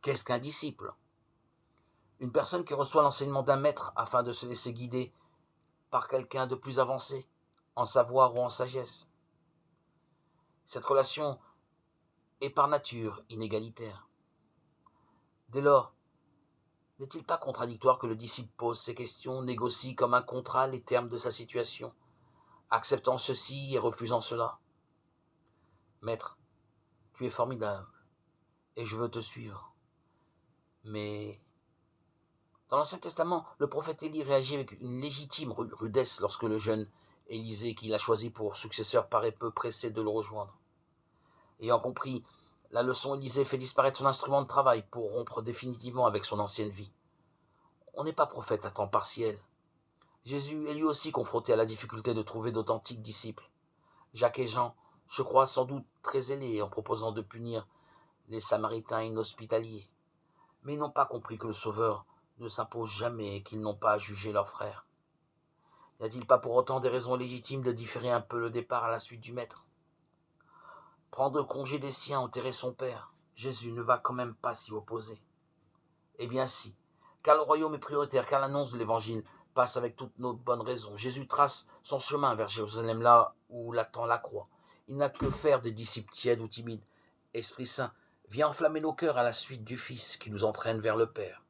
Qu'est-ce qu'un disciple? Une personne qui reçoit l'enseignement d'un maître afin de se laisser guider par quelqu'un de plus avancé, en savoir ou en sagesse. Cette relation est par nature inégalitaire. Dès lors, n'est-il pas contradictoire que le disciple pose ses questions, négocie comme un contrat les termes de sa situation, acceptant ceci et refusant cela? Maître, tu es formidable, et je veux te suivre. Mais dans l'Ancien Testament, le prophète Élie réagit avec une légitime rudesse lorsque le jeune Élisée, qu'il a choisi pour successeur, paraît peu pressé de le rejoindre. Ayant compris la leçon, Élisée fait disparaître son instrument de travail pour rompre définitivement avec son ancienne vie. On n'est pas prophète à temps partiel. Jésus est lui aussi confronté à la difficulté de trouver d'authentiques disciples. Jacques et Jean se croient sans doute très zélés en proposant de punir les Samaritains inhospitaliers. Mais ils n'ont pas compris que le Sauveur ne s'impose jamais et qu'ils n'ont pas à juger leurs frères. N'y a-t-il pas pour autant des raisons légitimes de différer un peu le départ à la suite du Maître? Prendre congé des siens, enterrer son père, Jésus ne va quand même pas s'y opposer. Eh bien si, car le royaume est prioritaire, car l'annonce de l'Évangile passe avec toutes nos bonnes raisons. Jésus trace son chemin vers Jérusalem, là où l'attend la croix. Il n'a que faire des disciples tièdes ou timides. Esprit Saint, viens enflammer nos cœurs à la suite du Fils qui nous entraîne vers le Père.